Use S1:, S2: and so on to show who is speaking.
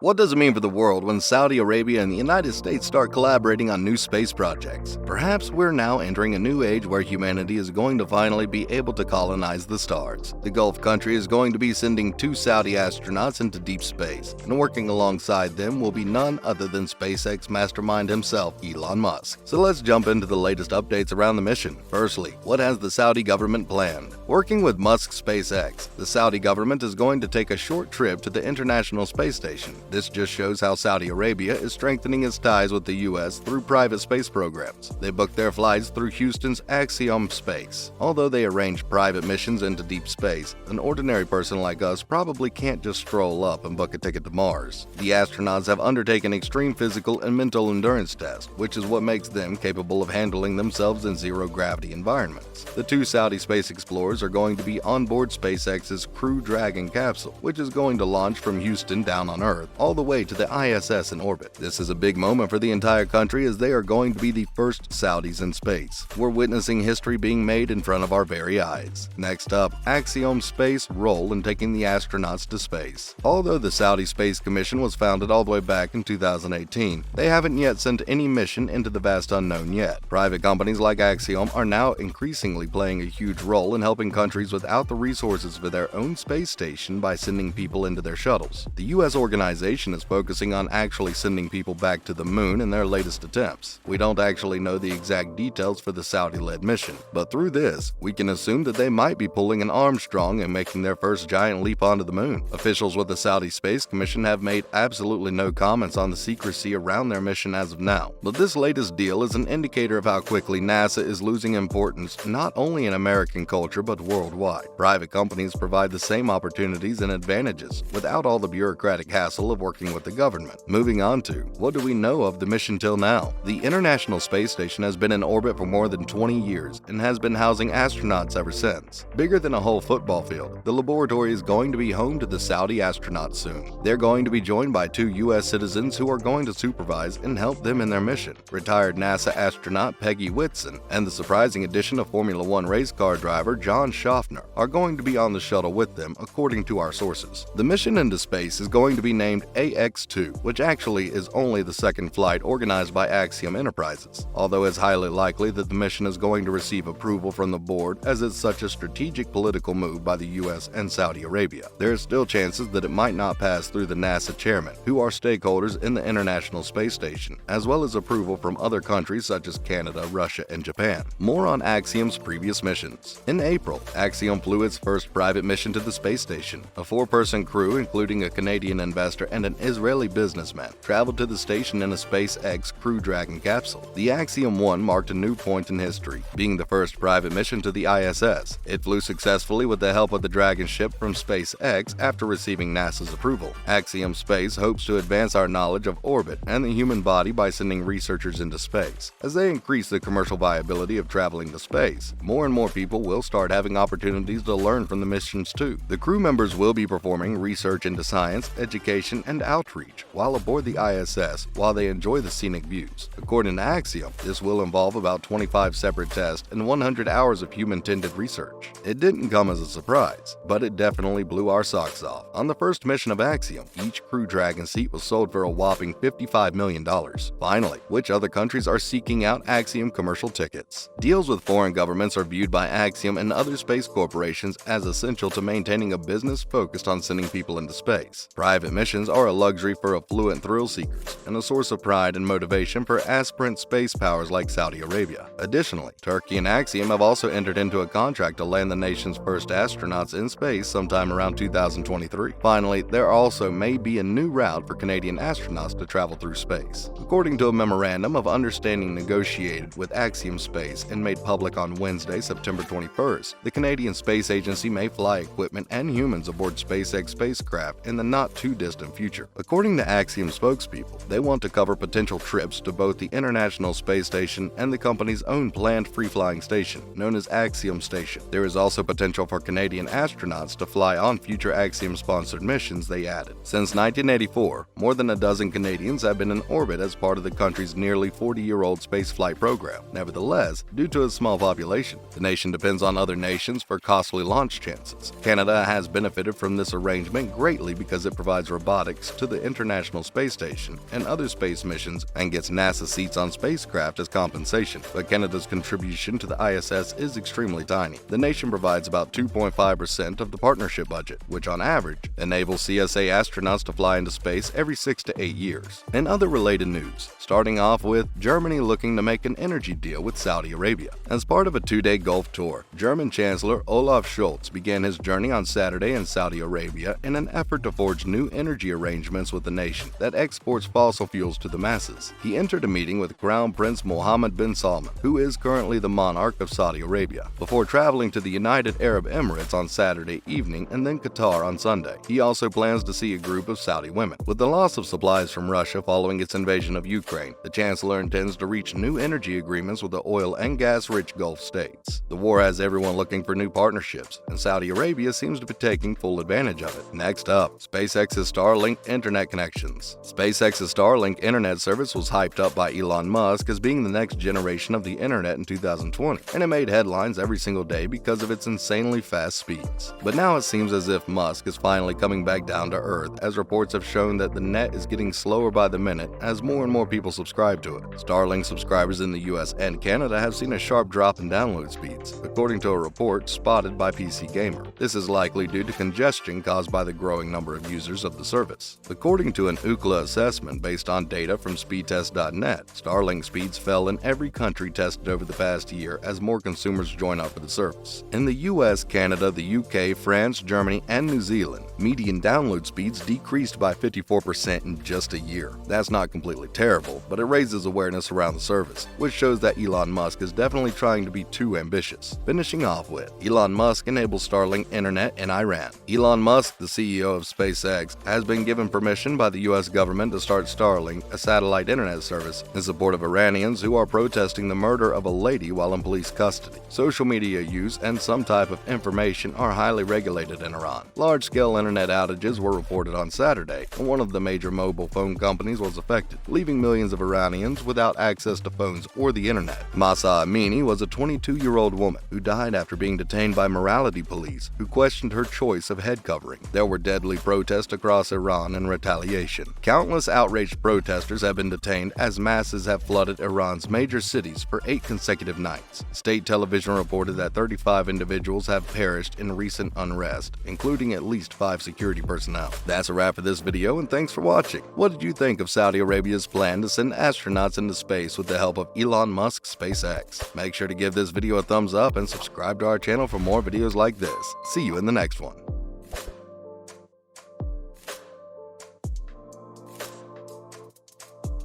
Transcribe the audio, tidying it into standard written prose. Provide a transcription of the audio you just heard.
S1: What does it mean for the world when Saudi Arabia and the United States start collaborating on new space projects? Perhaps we're now entering a new age where humanity is going to finally be able to colonize the stars. The Gulf country is going to be sending 2 Saudi astronauts into deep space, and working alongside them will be none other than SpaceX mastermind himself, Elon Musk. So let's jump into the latest updates around the mission. Firstly, what has the Saudi government planned? Working with Musk's SpaceX, the Saudi government is going to take a short trip to the International Space Station. This just shows how Saudi Arabia is strengthening its ties with the US through private space programs. They booked their flights through Houston's Axiom space. Although they arrange private missions into deep space, an ordinary person like us probably can't just stroll up and book a ticket to Mars. The astronauts have undertaken extreme physical and mental endurance tests, which is what makes them capable of handling themselves in zero-gravity environments. The 2 Saudi space explorers are going to be on board SpaceX's Crew Dragon capsule, which is going to launch from Houston down on Earth, all the way to the ISS in orbit. This is a big moment for the entire country as they are going to be the first Saudis in space. We're witnessing history being made in front of our very eyes. Next up, Axiom Space role in taking the astronauts to space. Although the Saudi Space Commission was founded all the way back in 2018, they haven't yet sent any mission into the vast unknown yet. Private companies like Axiom are now increasingly playing a huge role in helping countries without the resources for their own space station by sending people into their shuttles. The US organization is focusing on actually sending people back to the moon in their latest attempts. We don't actually know the exact details for the Saudi-led mission, but through this, we can assume that they might be pulling an Armstrong and making their first giant leap onto the moon. Officials with the Saudi Space Commission have made absolutely no comments on the secrecy around their mission as of now, but this latest deal is an indicator of how quickly NASA is losing importance not only in American culture but worldwide. Private companies provide the same opportunities and advantages without all the bureaucratic hassle of working with the government. Moving on to, what do we know of the mission till now? The International Space Station has been in orbit for more than 20 years and has been housing astronauts ever since. Bigger than a whole football field, the laboratory is going to be home to the Saudi astronauts soon. They're going to be joined by 2 US citizens who are going to supervise and help them in their mission. Retired NASA astronaut Peggy Whitson and the surprising addition of Formula One race car driver John Schaffner are going to be on the shuttle with them, according to our sources. The mission into space is going to be named AX-2, which actually is only the second flight organized by Axiom Enterprises, although it's highly likely that the mission is going to receive approval from the board as it's such a strategic political move by the US and Saudi Arabia. There are still chances that it might not pass through the NASA chairman, who are stakeholders in the International Space Station, as well as approval from other countries such as Canada, Russia, and Japan. More on Axiom's previous missions. In April, Axiom flew its first private mission to the space station. A 4-person crew, including a Canadian investor and an Israeli businessman, traveled to the station in a SpaceX Crew Dragon capsule. The Axiom 1 marked a new point in history, being the first private mission to the ISS. It flew successfully with the help of the Dragon ship from SpaceX after receiving NASA's approval. Axiom Space hopes to advance our knowledge of orbit and the human body by sending researchers into space. As they increase the commercial viability of traveling to space, more and more people will start having opportunities to learn from the missions too. The crew members will be performing research into science, education, and outreach while aboard the ISS while they enjoy the scenic views. According to Axiom, this will involve about 25 separate tests and 100 hours of human-tended research. It didn't come as a surprise, but it definitely blew our socks off. On the first mission of Axiom, each Crew Dragon seat was sold for a whopping $55 million. Finally, which other countries are seeking out Axiom commercial tickets? Deals with foreign governments are viewed by Axiom and other space corporations as essential to maintaining a business focused on sending people into space. Private missions are a luxury for affluent thrill seekers and a source of pride and motivation for aspirant space powers like Saudi Arabia. Additionally, Turkey and Axiom have also entered into a contract to land the nation's first astronauts in space sometime around 2023. Finally, there also may be a new route for Canadian astronauts to travel through space. According to a memorandum of understanding negotiated with Axiom Space and made public on Wednesday, September 21st, the Canadian Space Agency may fly equipment and humans aboard SpaceX spacecraft in the not-too-distant future. According to Axiom spokespeople, they want to cover potential trips to both the International Space Station and the company's own planned free-flying station, known as Axiom Station. There is also potential for Canadian astronauts to fly on future Axiom-sponsored missions, they added. Since 1984, more than a dozen Canadians have been in orbit as part of the country's nearly 40-year-old spaceflight program. Nevertheless, due to its small population, the nation depends on other nations for costly launch chances. Canada has benefited from this arrangement greatly because it provides robotics Aeronautics to the International Space Station and other space missions and gets NASA seats on spacecraft as compensation, but Canada's contribution to the ISS is extremely tiny. The nation provides about 2.5% of the partnership budget, which on average enables CSA astronauts to fly into space every 6 to 8 years. In other related news, starting off with Germany looking to make an energy deal with Saudi Arabia. As part of a 2-day Gulf tour, German Chancellor Olaf Scholz began his journey on Saturday in Saudi Arabia in an effort to forge new energy arrangements with the nation that exports fossil fuels to the masses. He entered a meeting with Crown Prince Mohammed bin Salman, who is currently the monarch of Saudi Arabia, before traveling to the United Arab Emirates on Saturday evening and then Qatar on Sunday. He also plans to see a group of Saudi women. With the loss of supplies from Russia following its invasion of Ukraine, the Chancellor intends to reach new energy agreements with the oil and gas-rich Gulf states. The war has everyone looking for new partnerships, and Saudi Arabia seems to be taking full advantage of it. Next up, SpaceX's Starlink internet connections. SpaceX's Starlink internet service was hyped up by Elon Musk as being the next generation of the internet in 2020, and it made headlines every single day because of its insanely fast speeds. But now it seems as if Musk is finally coming back down to earth, as reports have shown that the net is getting slower by the minute as more and more people subscribe to it. Starlink subscribers in the US and Canada have seen a sharp drop in download speeds, according to a report spotted by PC Gamer. This is likely due to congestion caused by the growing number of users of the service. According to an Ookla assessment based on data from speedtest.net, Starlink speeds fell in every country tested over the past year as more consumers join up for the service. In the US, Canada, the UK, France, Germany, and New Zealand, median download speeds decreased by 54% in just a year. That's not completely terrible, but it raises awareness around the service, which shows that Elon Musk is definitely trying to be too ambitious. Finishing off with, Elon Musk enables Starlink internet in Iran. Elon Musk, the CEO of SpaceX, has been given permission by the US government to start Starlink, a satellite internet service, in support of Iranians who are protesting the murder of a lady while in police custody. Social media use and some type of information are highly regulated in Iran. Large-scale internet outages were reported on Saturday, and one of the major mobile phone companies was affected, leaving millions of Iranians without access to phones or the internet. Mahsa Amini was a 22-year-old woman who died after being detained by morality police who questioned her choice of head covering. There were deadly protests across Iran in retaliation. Countless outraged protesters have been detained as masses have flooded Iran's major cities for 8 consecutive nights. State television reported that 35 individuals have perished in recent unrest, including at least 5 security personnel. That's a wrap for this video, and thanks for watching. What did you think of Saudi Arabia's plan to send astronauts into space with the help of Elon Musk's SpaceX? Make sure to give this video a thumbs up and subscribe to our channel for more videos like this. See you in the next one.